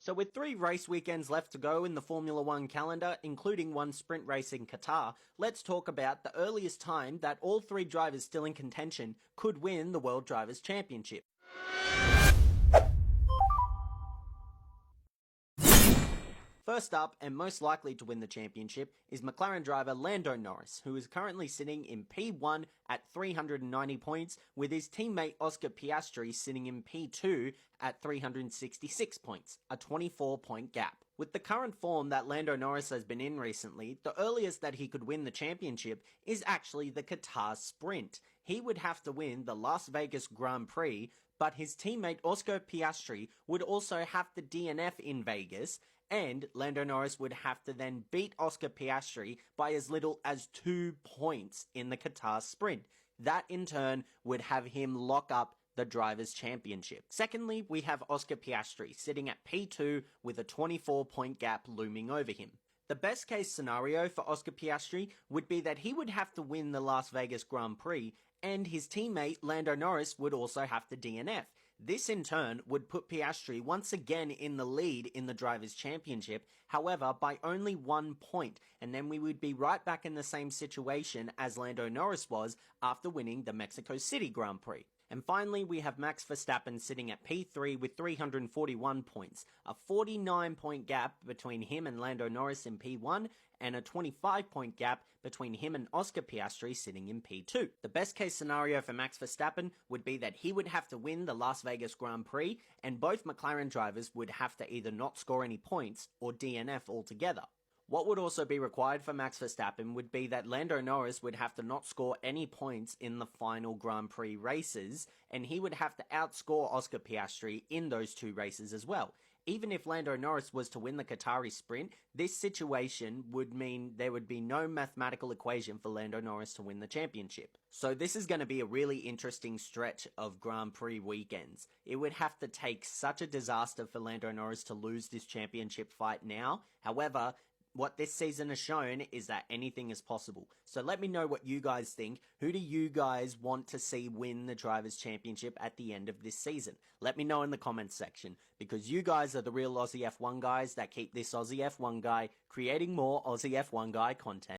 So with 3 race weekends left to go in the Formula One calendar, including one sprint race in Qatar, let's talk about the earliest time that all 3 drivers still in contention could win the World Drivers' Championship. First up, and most likely to win the championship, is McLaren driver Lando Norris, who is currently sitting in P1 at 390 points, with his teammate Oscar Piastri sitting in P2 at 366 points, a 24-point gap. With the current form that Lando Norris has been in recently, the earliest that he could win the championship is actually the Qatar Sprint. He would have to win the Las Vegas Grand Prix, but his teammate Oscar Piastri would also have to DNF in Vegas, and Lando Norris would have to then beat Oscar Piastri by as little as 2 points in the Qatar Sprint. That in turn would have him lock up the Drivers' Championship. Secondly, we have Oscar Piastri sitting at P2 with a 24-point gap looming over him. The best case scenario for Oscar Piastri would be that he would have to win the Las Vegas Grand Prix, and his teammate Lando Norris would also have to DNF. This in turn would put Piastri once again in the lead in the Drivers' Championship, however by only 1 point, and then we would be right back in the same situation as Lando Norris was after winning the Mexico City Grand Prix. And finally, we have Max Verstappen sitting at P3 with 341 points, a 49-point gap between him and Lando Norris in P1, and a 25-point gap between him and Oscar Piastri sitting in P2. The best case scenario for Max Verstappen would be that he would have to win the Las Vegas Grand Prix, and both McLaren drivers would have to either not score any points or DNF altogether. What would also be required for Max Verstappen would be that Lando Norris would have to not score any points in the final Grand Prix races, and he would have to outscore Oscar Piastri in those 2 races as well. Even if Lando Norris was to win the Qatari Sprint, this situation would mean there would be no mathematical equation for Lando Norris to win the championship. So this is going to be a really interesting stretch of Grand Prix weekends. It would have to take such a disaster for Lando Norris to lose this championship fight now. However, what this season has shown is that anything is possible. So let me know what you guys think. Who do you guys want to see win the Drivers' Championship at the end of this season? Let me know in the comments section, because you guys are the real Aussie F1 guys that keep this Aussie F1 guy creating more Aussie F1 guy content.